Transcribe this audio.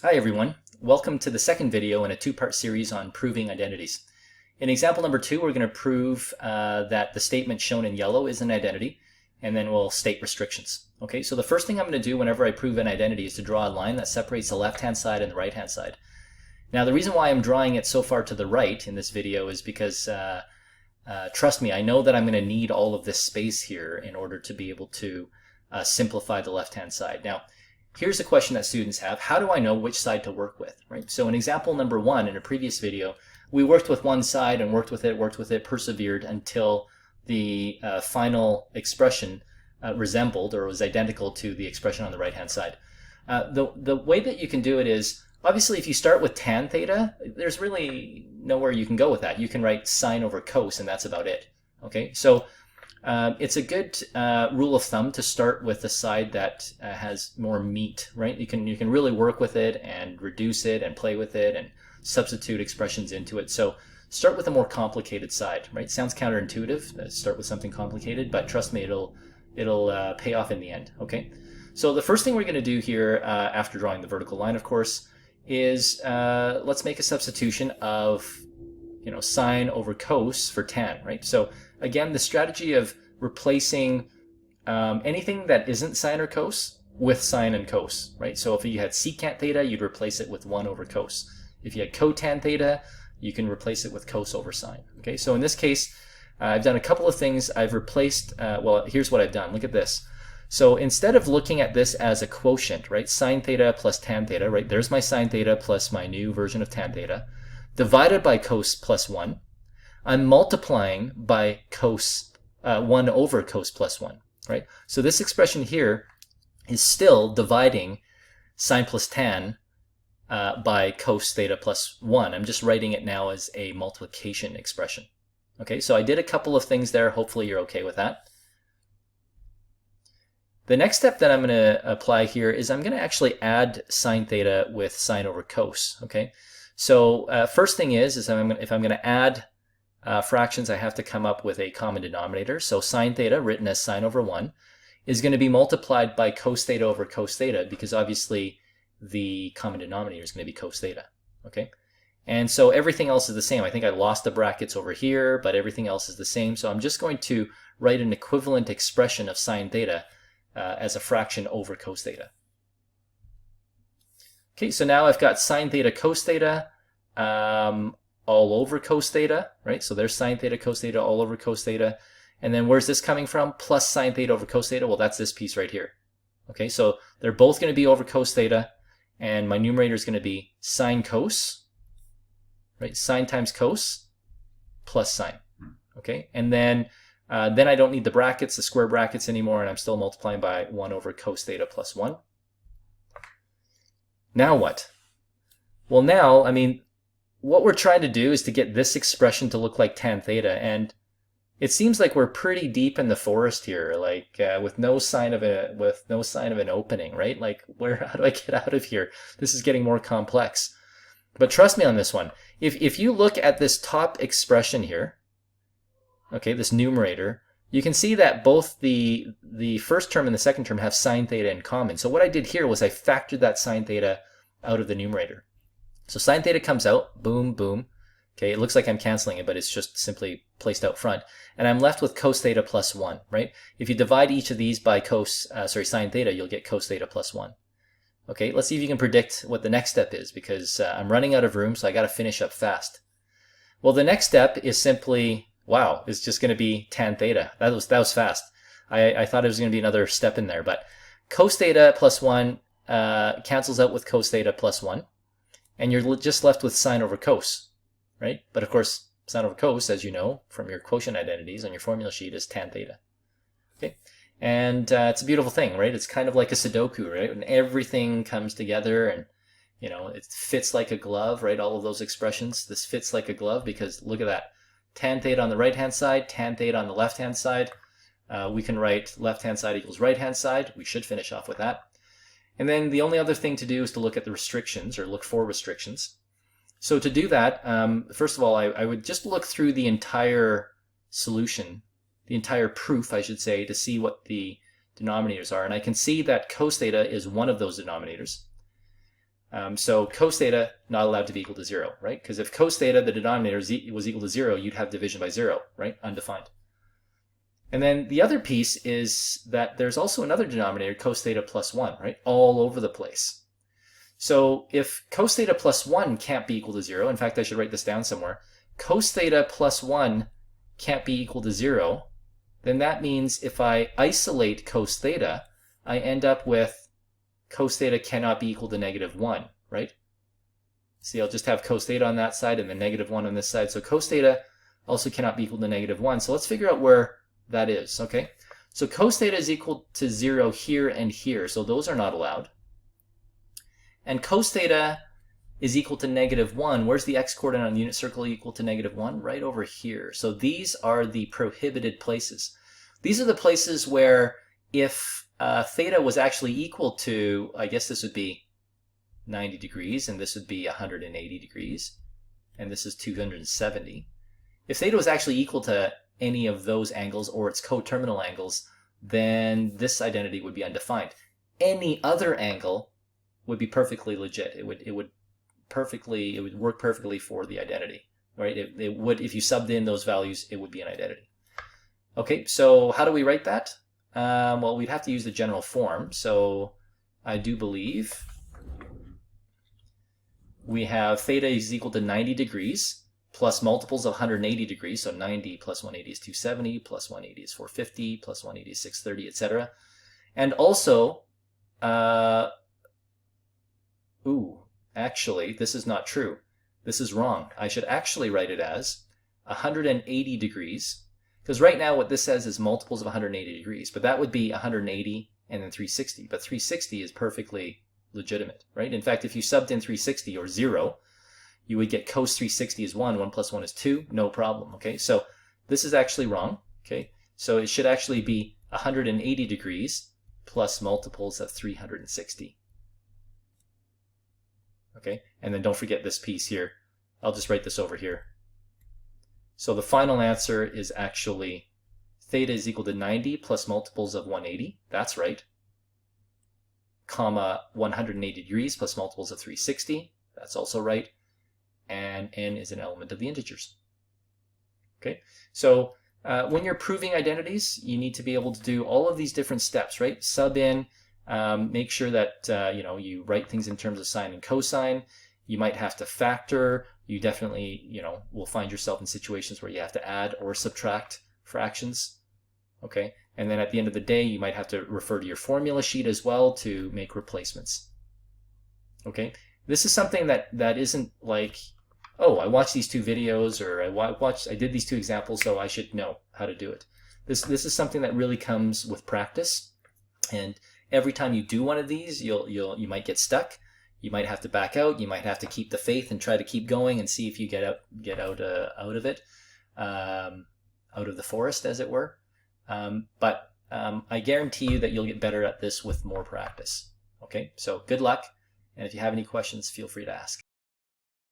Hi everyone, welcome to the second video in a two-part series on proving identities. In example number 2, we're going to prove that the statement shown in yellow is an identity, and then we'll state restrictions. Okay, so the first thing I'm going to do whenever I prove an identity is to draw a line that separates the left-hand side and the right-hand side. Now the reason why I'm drawing it so far to the right in this video is because, trust me, I know that I'm going to need all of this space here in order to be able to simplify the left-hand side. Now, here's a question that students have. How do I know which side to work with, right? So in example number 1 in a previous video, we worked with one side and worked with it, persevered until the final expression resembled or was identical to the expression on the right-hand side. The way that you can do it is, obviously if you start with tan theta, there's really nowhere you can go with that. You can write sine over cos and that's about it. Okay, so it's a good rule of thumb to start with the side that has more meat, right? You can really work with it and reduce it and play with it and substitute expressions into it. So start with a more complicated side, right? Sounds counterintuitive, start with something complicated, but trust me, it'll pay off in the end, okay? So the first thing we're going to do here after drawing the vertical line, of course, is let's make a substitution of sine over cos for tan, right? So again, the strategy of replacing anything that isn't sine or cos with sine and cos, right? So if you had secant theta, you'd replace it with 1 over cos. If you had cotan theta, you can replace it with cos over sine. Okay, so in this case, I've done a couple of things. I've replaced, well, here's what I've done. Look at this. So instead of looking at this as a quotient, right, sine theta plus tan theta, right, there's my sine theta plus my new version of tan theta, divided by cos plus 1, I'm multiplying by cos 1 over cos plus 1, right? So this expression here is still dividing sine plus tan by cos theta plus 1. I'm just writing it now as a multiplication expression. Okay, so I did a couple of things there. Hopefully you're okay with that. The next step that I'm going to apply here is I'm going to actually add sine theta with sine over cos. Okay, so first thing is if I'm going to add fractions, I have to come up with a common denominator. So sine theta, written as sine over 1, is going to be multiplied by cos theta over cos theta, because obviously the common denominator is going to be cos theta. Okay, and so everything else is the same. I think I lost the brackets over here, but everything else is the same. So I'm just going to write an equivalent expression of sine theta as a fraction over cos theta. Okay, so now I've got sine theta cos theta all over cos theta, right? So there's sine theta cos theta all over cos theta. And then where's this coming from? Plus sine theta over cos theta. Well, that's this piece right here. Okay, so they're both going to be over cos theta, and my numerator is going to be sine cos, right? Sine times cos plus sine. Okay, and then I don't need the brackets, the square brackets anymore, and I'm still multiplying by 1 over cos theta plus 1. Now what? Well, now, I mean, what we're trying to do is to get this expression to look like tan theta, and it seems like we're pretty deep in the forest here, like with no sign of an opening, right? Like, how do I get out of here? This is getting more complex. But trust me on this one. If you look at this top expression here, okay, this numerator, you can see that both the first term and the second term have sine theta in common. So what I did here was I factored that sine theta out of the numerator. So sine theta comes out, boom, boom. Okay, it looks like I'm canceling it, but it's just simply placed out front. And I'm left with cos theta plus 1, right? If you divide each of these by sine theta, you'll get cos theta plus 1. Okay, let's see if you can predict what the next step is, because I'm running out of room, so I got to finish up fast. Well, the next step is simply, wow, it's just going to be tan theta. That was fast. I thought it was going to be another step in there, but cos theta plus 1 cancels out with cos theta plus 1. And you're just left with sine over cos, right? But of course, sine over cos, as you know from your quotient identities on your formula sheet, is tan theta. Okay, and it's a beautiful thing, right? It's kind of like a Sudoku, right? And everything comes together, and it fits like a glove, right? All of those expressions, this fits like a glove, because look at that, tan theta on the right-hand side, tan theta on the left-hand side. We can write left-hand side equals right-hand side. We should finish off with that. And then the only other thing to do is to look at the restrictions, or look for restrictions. So to do that, first of all, I would just look through the entire solution, the entire proof, I should say, to see what the denominators are. And I can see that cos theta is one of those denominators. So cos theta not allowed to be equal to 0, right? Because if cos theta, the denominator, was equal to 0, you'd have division by 0, right? Undefined. And then the other piece is that there's also another denominator, cos theta plus 1, right? All over the place. So if cos theta plus 1 can't be equal to 0, in fact, I should write this down somewhere, cos theta plus 1 can't be equal to 0, then that means if I isolate cos theta, I end up with cos theta cannot be equal to negative 1, right? See, I'll just have cos theta on that side and then negative 1 on this side. So cos theta also cannot be equal to negative 1. So let's figure out where that is, okay? So cos theta is equal to 0 here and here, so those are not allowed. And cos theta is equal to negative 1. Where's the x-coordinate on the unit circle equal to negative 1? Right over here. So these are the prohibited places. These are the places where if theta was actually equal to, I guess this would be 90 degrees, and this would be 180 degrees, and this is 270. If theta was actually equal to any of those angles or its coterminal angles, then this identity would be undefined. Any other angle would be perfectly legit. It would work perfectly for the identity, right? It would, if you subbed in those values, it would be an identity. Okay, so how do we write that? Well, we'd have to use the general form. So I do believe we have theta is equal to 90 degrees plus multiples of 180 degrees. So 90 plus 180 is 270, plus 180 is 450, plus 180 is 630, etc. And also, actually, this is not true. This is wrong. I should actually write it as 180 degrees. Because right now what this says is multiples of 180 degrees, but that would be 180 and then 360. But 360 is perfectly legitimate, right? In fact, if you subbed in 360 or 0, you would get cos 360 is 1, 1 plus 1 is 2, no problem, okay? So this is actually wrong, okay? So it should actually be 180 degrees plus multiples of 360. Okay, and then don't forget this piece here. I'll just write this over here. So the final answer is actually theta is equal to 90 plus multiples of 180. That's right. Comma 180 degrees plus multiples of 360. That's also right. And n is an element of the integers. Okay, so when you're proving identities, you need to be able to do all of these different steps, right? Sub in, make sure that you write things in terms of sine and cosine. You might have to factor. You definitely will find yourself in situations where you have to add or subtract fractions. Okay, and then at the end of the day, you might have to refer to your formula sheet as well to make replacements. Okay, this is something that isn't like, oh, I watched these 2 videos, or I did these 2 examples, so I should know how to do it. This is something that really comes with practice, and every time you do one of these, you might get stuck. You might have to back out. You might have to keep the faith and try to keep going and see if you get out of it, out of the forest, as it were. But I guarantee you that you'll get better at this with more practice. Okay, so good luck, and if you have any questions, feel free to ask.